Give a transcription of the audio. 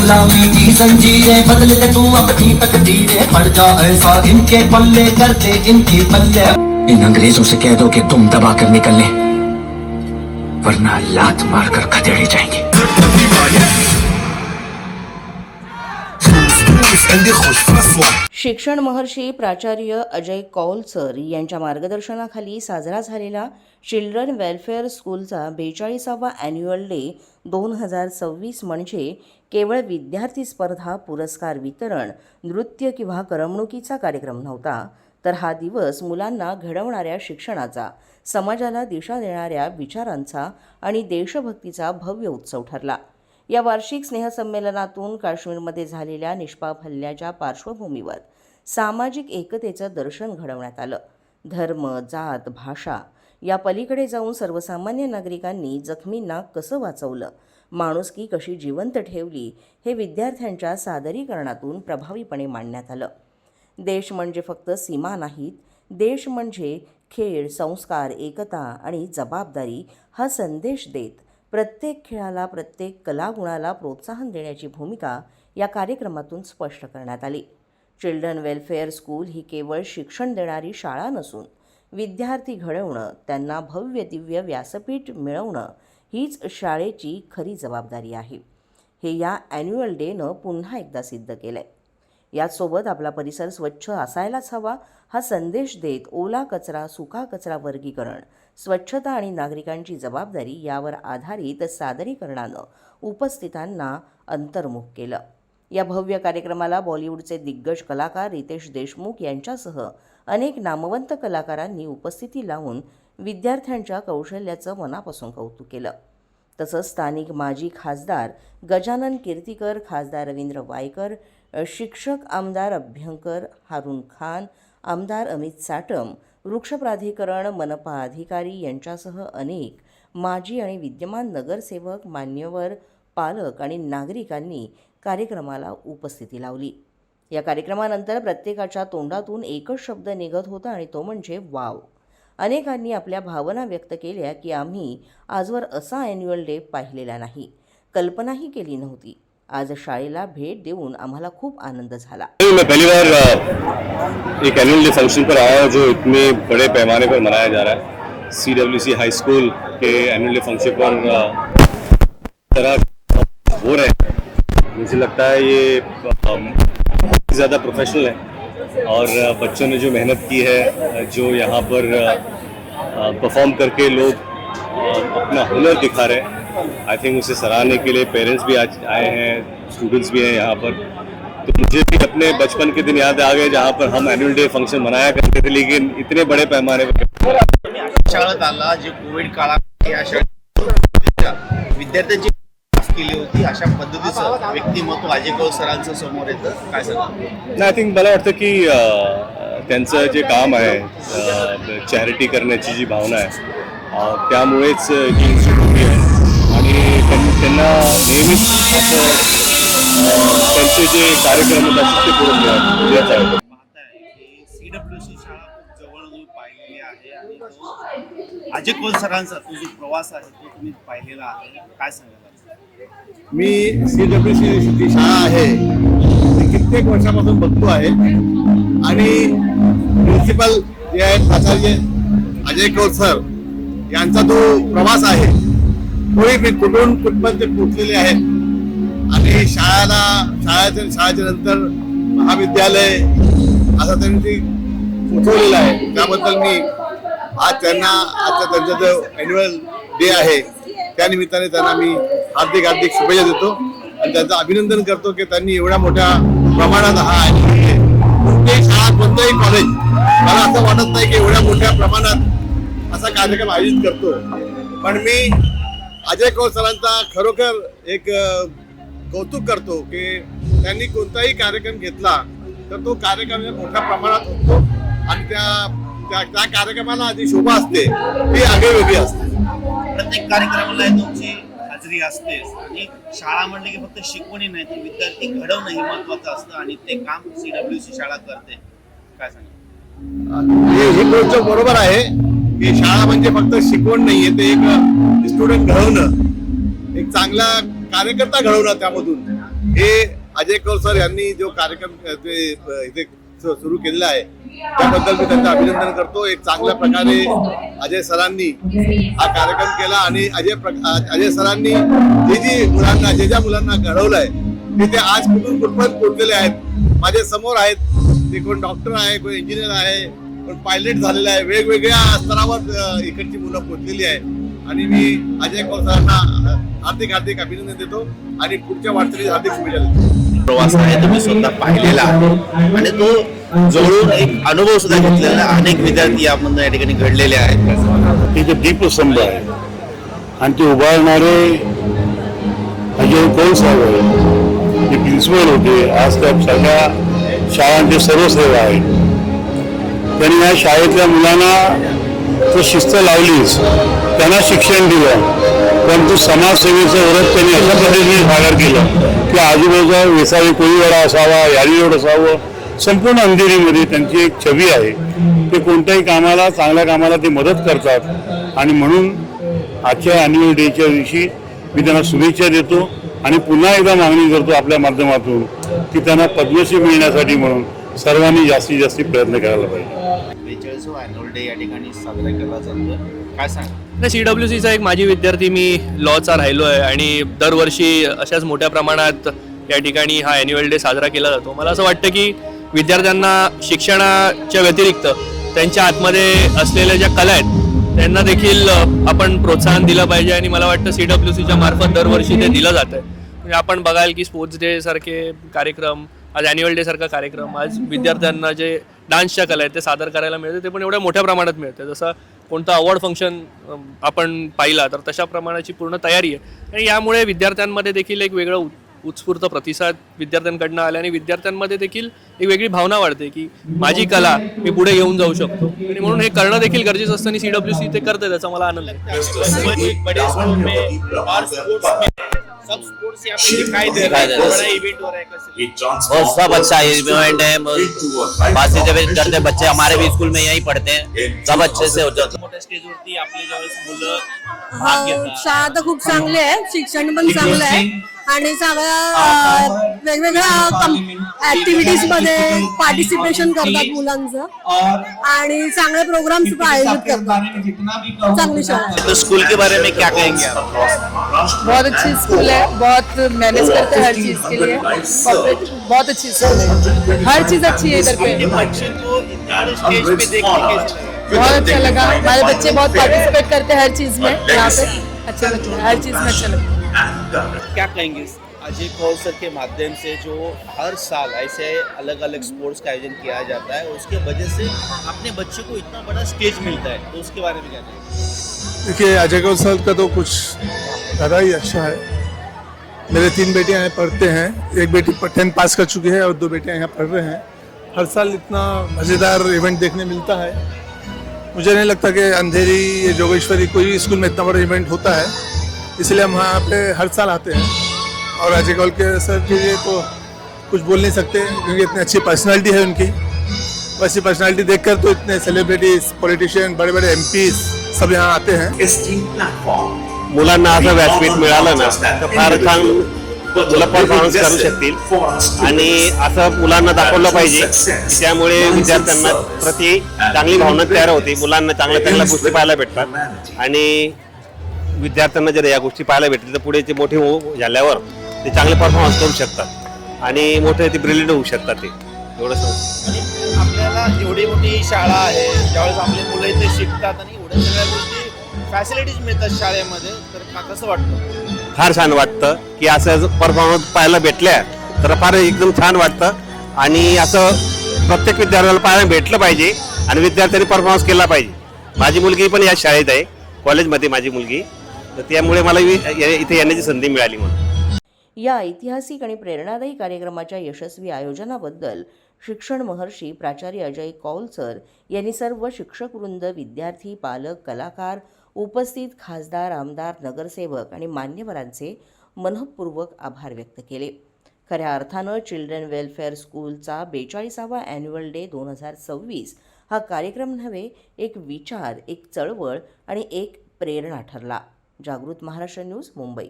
गुलामी की जंजीरें बदल दे तू अपनी तकदीरें, पड़ जा ऐसा इनके पल्ले, करते इनकी पल्ले। इन अंग्रेजों से कह दो कि तुम दबा कर निकल लें, वरना लात मार कर खदेड़े जाएंगे। शिक्षण महर्षी प्राचार्य अजय कौल सर यांच्या मार्गदर्शनाखाली साजरा झालेला चिल्ड्रन वेलफेअर स्कूलचा 42वा ॲन्युअल डे 2026 म्हणजे केवळ विद्यार्थी स्पर्धा, पुरस्कार वितरण, नृत्य किंवा करमणुकीचा कार्यक्रम नव्हता, तर हा दिवस मुलांना घडवणाऱ्या शिक्षणाचा, समाजाला दिशा देणाऱ्या विचारांचा आणि देशभक्तीचा भव्य उत्सव ठरला। या वार्षिक स्नेहसंमेलनातून काश्मीरमध्ये झालेल्या निष्पाप हल्ल्याच्या पार्श्वभूमीवर सामाजिक एकतेचं दर्शन घडवण्यात आलं। धर्म, जात, भाषा या पलीकडे जाऊन सर्वसामान्य नागरिकांनी जखमींना कसं वाचवलं, माणुसकी कशी जिवंत ठेवली, हे विद्यार्थ्यांच्या सादरीकरणातून प्रभावीपणे मांडण्यात आलं। देश म्हणजे फक्त सीमा नाहीत, देश म्हणजे खेळ, संस्कार, एकता आणि जबाबदारी हा संदेश देत प्रत्येक खेळाला, प्रत्येक कलागुणाला प्रोत्साहन देण्याची भूमिका या कार्यक्रमातून स्पष्ट करण्यात आली। चिल्ड्रन वेलफेअर स्कूल ही केवळ शिक्षण देणारी शाळा नसून विद्यार्थी घडवणं, त्यांना भव्य दिव्य व्यासपीठ मिळवणं हीच शाळेची खरी जबाबदारी आहे, हे या ॲन्युअल डेनं पुन्हा एकदा सिद्ध केलंय। याचसोबत आपला परिसर स्वच्छ असायलाच हवा हा संदेश देत ओला कचरा, सुका कचरा वर्गीकरण, स्वच्छता आणि नागरिकांची जबाबदारी यावर आधारित सादरीकरणानं उपस्थितांना अंतर्मुख केलं। या भव्य कार्यक्रमाला बॉलिवूडचे दिग्गज कलाकार रितेश देशमुख यांच्यासह अनेक नामवंत कलाकारांनी उपस्थिती लावून विद्यार्थ्यांच्या कौशल्याचं मनापासून कौतुक केलं। तसंच स्थानिक माजी खासदार गजानन कीर्तीकर, खासदार रवींद्र वायकर, शिक्षक आमदार अभ्यंकर हारून खान, आमदार अमित साटम, वृक्ष प्राधिकरण, मनपा अधिकारी यांच्यासह अनेक माजी आणि विद्यमान नगरसेवक, मान्यवर, पालक आणि नागरिकांनी कार्यक्रमाला उपस्थिती लावली। या कार्यक्रमानंतर प्रत्येकाच्या तोंडातून एकच शब्द निघत होता आणि तो म्हणजे वाव। अनेकांनी आपल्या भावना व्यक्त केल्या की आम्ही आजवर असा ॲन्युअल डे पाहिलेला नाही, कल्पनाही केली नव्हती। आज शाळेला भेट देऊन आम्हाला खूप आनंद झाला। मैं पहली बार एक एनुअल डे फंक्शन पर आया हूँ जो इतने बड़े पैमाने पर मनाया जा रहा है। CWC हाई स्कूल के एनुअल डे फंक्शन पर तरह हो रहे हैं। मुझे लगता है ये बहुत ज़्यादा प्रोफेशनल है और बच्चों ने जो मेहनत की है, जो यहाँ पर परफॉर्म करके लोग अपना हुनर दिखा रहे हैं, आई थिंक उसे सराहने के लिए पेरेंट्स भी आज आए हैं, स्टूडेंट्स भी हैं यहाँ पर। तो मुझे भी अपने बचपन के दिन याद आ गए जहाँ पर हम एनुअल डे फंक्शन मनाया करते थे, लेकिन इतने बड़े पैमाने पर शाळेत आला जे कोविड काळात या शाळेत विद्यार्थ्यांची केली होती, अशा पद्धतीचं व्यक्तिमत्व अजय कौल सरांचं समोर येतं, काय सांगता? आय थिंक मला वाटतं की त्यांचं जे काम आहे, चॅरिटी करण्याची जी भावना आहे, त्यामुळेच जी इन्स्टिट्यूट आहे आणि त्यांना नेहमीच असं त्यांचे जे कार्यक्रम होतात ते पूर्ण देत आहेत। CWC शाळा खूप जवळ पाहिलेली आहे आणि अजय कौल सरांचा तो जो प्रवास आहे तो तुम्ही पाहिलेला आहे, काय सांगाल? मी CWC जी शाळा आहे ती कित्येक वर्षापासून बघतो आहे आणि प्रिन्सिपल जे आहेत प्राचार्य अजय कौल सर यांचा जो प्रवास आहे तोही मी कुठून कुठपर्यंत पोचलेले आहेत आणि शाळेच्या नंतर महाविद्यालय असं त्यांनी पोचवलेलं आहे। त्याबद्दल मी आज त्यांना त्यांचा जो ॲन्युअल डे आहे त्या निमित्ताने त्यांना मी हार्दिक शुभेच्छा देतो आणि त्यांचं अभिनंदन करतो की त्यांनी एवढ्या मोठ्या प्रमाणात हा कोणत्याही शाळा, कोणत्याही कॉलेज, मला असं वाटत नाही की एवढ्या मोठ्या प्रमाणात असा कार्यक्रम आयोजित करतो। पण मी अजय कौल सरांचा खरोखर एक कौतुक करतो की त्यांनी कोणताही कार्यक्रम घेतला तर तो कार्यक्रम मोठ्या प्रमाणात होतो आणि त्या कार्यक्रमाला जी शोभा असते ती आगळीवेगळी असते। प्रत्येक कार्यक्रमाला तुमची हाजरी असते आणि शाळा म्हणले की फक्त शिकवणी नाही तर विद्यार्थी घडवणं हे महत्वाचं असतं आणि ते काम CWC शाळा करते, काय सांगा? ही गोष्ट बरोबर आहे की शाळा म्हणजे फक्त शिकवण नाहीये, ते एक स्टुडंट घडवणं, एक चांगला कार्यकर्ता घडवणं त्यामधून हे अजय कौल सर यांनी जो कार्यक्रम इथे सुरू केलेला आहे त्याबद्दल मी त्यांचं अभिनंदन करतो. एक चांगल्या प्रकारे अजय सरांनी हा कार्यक्रम केला आणि अजय सरांनी ज्या मुलांना घडवलंय ते आज कुठून कुठपर्यंत पोहोचलेले आहेत माझ्या समोर आहेत. ते कोण डॉक्टर आहे, कोण इंजिनियर आहे, कोण पायलट झालेला आहे. वेगवेगळ्या स्तरावर इकडची मुलं पोहोचलेली आहेत आणि मी अजय कौल सरांना हार्दिक अभिनंदन देतो आणि पुढच्या वाटचालीस हार्दिक शुभेच्छा देतो. प्रवास आहे तो मी स्वतः पाहिलेला आहे आणि तो जवळून एक अनुभव सुद्धा घेतलेला आहे. अनेक विद्यार्थी यामधून या ठिकाणी घडलेले आहेत. ते दीपस्तंभ आहे आणि ते उभारणारे अजय कौल साहेब आहे, ते प्रिन्सिपल होते, आज त्या सगळ्या शाळांचे सर्वसेवा आहेत. त्यांनी या शाळेतल्या मुलांना तो शिस्त लावलीच, त्यांना शिक्षण दिलं, परंतु समाजसेवेचं व्रत त्यांनी अशा पद्धतीने सादर केलं की आजूबाजूचा वेसाळी कोळीवाडा असावा, यारीरोड असावं, संपूर्ण अंधेरीमध्ये त्यांची एक छवी आहे. ते कोणत्याही कामाला, चांगल्या कामाला ते मदत करतात आणि म्हणून आजच्या ॲन्युअल डेच्या दिवशी मी त्यांना शुभेच्छा देतो आणि पुन्हा एकदा मागणी करतो आपल्या माध्यमातून की त्यांना पद्मश्री मिळण्यासाठी म्हणून सर्वांनी जास्तीत जास्त प्रयत्न करायला पाहिजे. 42वा ॲन्युअल डे या ठिकाणी साजरा केला जातो. काय सांगा? CWCचा एक माजी विद्यार्थी मी लॉचा राहिलो आहे आणि दरवर्षी अशाच मोठ्या प्रमाणात या ठिकाणी हा ॲन्युअल डे साजरा केला जातो. मला असं वाटतं की विद्यार्थ्यांना शिक्षणाच्या व्यतिरिक्त त्यांच्या आतमध्ये असलेल्या ज्या कला आहेत त्यांना देखील आपण प्रोत्साहन दिलं पाहिजे आणि मला वाटतं CWCच्या मार्फत दरवर्षी ते दिलं जातं आहे. म्हणजे आपण बघाल की स्पोर्ट्स डे सारखे कार्यक्रम, आज ॲन्युअल डे सारखा कार्यक्रम, आज विद्यार्थ्यांना जे डान्सच्या कला आहेत ते सादर करायला मिळते, ते पण एवढ्या मोठ्या प्रमाणात मिळते. जसं कोणतं अवॉर्ड फंक्शन आपण पाहिला तर तशा प्रमाणाची पूर्ण तयारी आहे आणि यामुळे विद्यार्थ्यांमध्ये देखील एक वेगळं उत्स्फूर्त प्रतिसाद विद्यार्थ्यांकडनं आला आणि विद्यार्थ्यांमध्ये देखील एक वेगळी भावना वाढते की माझी कला मी पुढे घेऊन जाऊ शकतो आणि म्हणून हे करणं देखील गरजेचं असतं आणि CWC ते करते, त्याचा मला आनंद आहे. सब स्पोर्ट्स यहाँ पे दिखाई दे रहा है, बड़ा इवेंट हो रहा है कैसे? और सब अच्छा इवेंट है, पार्टिसिपेट करते बच्चे, हमारे भी स्कूल में यही पढ़ते हैं, सब अच्छे से हो जाता. मोठ्या स्टेजवरती आपले ज्यावेळेस मुलं भाग घेतात. शाळा तर खूप चांगली आहे, शिक्षण पण चांगलं आहे आणि सगळ्या वेगवेगळ्या ऍक्टिव्हिटीज मध्ये पार्टिसिपेशन करतात मुलांचं आणि चांगले प्रोग्राम्स आयोजित करतात. चांगली शाळा आहे. तो स्कूल के बारे में क्या कहेंगे आप? बहुत अच्छी स्कूल है, बहुत मैनेज करते हैं हर चीज के लिए, बहुत अच्छी स्कूल है, हर चीज अच्छी है इधर पे. बच्चे को इतना स्टेज पे देखने कैसे लगा? बहुत अच्छा लगा, हमारे बच्चे बहुत पार्टिसिपेट करते हैं हर चीज में, यहाँ पे अच्छा लगता है, हर चीज में अच्छा लगता है. क्या कहेंगे अजय कौल सर के माध्यम से जो हर साल ऐसे अलग अलग स्पोर्ट्स का आयोजन किया जाता है, उसके वजह से अपने बच्चे को इतना बड़ा स्टेज मिलता है, तो उसके बारे में क्या कहेंगे? देखिए अजय कौल सर का तो कुछ ज़्यादा ही अच्छा है. मेरे 3 बेटियां यहाँ पढ़ते हैं, एक बेटी 10th पास कर चुकी है और 2 बेटियां यहाँ पढ़ रहे हैं. हर साल इतना मज़ेदार इवेंट देखने मिलता है. मुझे नहीं लगता कि अंधेरी जोगेश्वरी कोई स्कूल में इतना बड़ा इवेंट होता है, इसलिए हम यहाँ पे हर साल आते हैं. और अजय कौल के सर के लिए तो कुछ बोल नहीं सकते क्योंकि इतनी अच्छी पर्सनालिटी है उनकी. वैसी पर्सनालिटी देखकर तो इतने सेलिब्रिटीज, पॉलिटिशियन, बड़े बड़े MPs सब यहाँ आते हैं. मुलांना असं व्यासपीठ मिळालं ना तर फार छान मुलं परफॉर्मन्स करू शकतील आणि असं मुलांना दाखवलं पाहिजे. त्यामुळे विद्यार्थ्यांना प्रति चांगली भावना तयार होते, मुलांना चांगल्या चांगल्या गोष्टी पाहायला भेटतात आणि विद्यार्थ्यांना जर या गोष्टी पाहायला भेटतील तर पुढे ते मोठे झाल्यावर ते चांगले परफॉर्मन्स करू शकतात आणि मोठे ते ब्रिलियंट होऊ शकतात. ते एवढं आणि आपल्याला एवढी मोठी शाळा आहे, ज्यावेळेस आपले मुलं इथे शिकतात आणि एवढ्या सगळ्या गोष्टी फॅसिलिटीज मिळतात शाळेमध्ये, तर कसं वाटतं? फार छान वाटतं की असं परफॉर्मन्स पाहायला भेटल्या तर फार एकदम छान वाटतं आणि असं प्रत्येक विद्यार्थ्याला पाहायला भेटलं पाहिजे आणि विद्यार्थ्यांनी परफॉर्मन्स केला पाहिजे. माझी मुलगी पण या शाळेत आहे, कॉलेजमध्ये माझी मुलगी, तर त्यामुळे मला इथे येण्याची संधी मिळाली. म्हणून या ऐतिहासिक आणि प्रेरणादायी कार्यक्रमाच्या यशस्वी आयोजनाबद्दल शिक्षण महर्षी प्राचार्य अजय कौल सर यांनी सर्व शिक्षकवृंद, विद्यार्थी, पालक, कलाकार, उपस्थित खासदार, आमदार, नगरसेवक आणि मान्यवरांचे मनःपूर्वक आभार व्यक्त केले. खऱ्या अर्थानं चिल्ड्रन वेलफेअर स्कूलचा 42वा ॲन्युअल डे 2026 हा कार्यक्रम नव्हे, एक विचार, एक चळवळ आणि एक प्रेरणा ठरला. जागृत महाराष्ट्र न्यूज, मुंबई.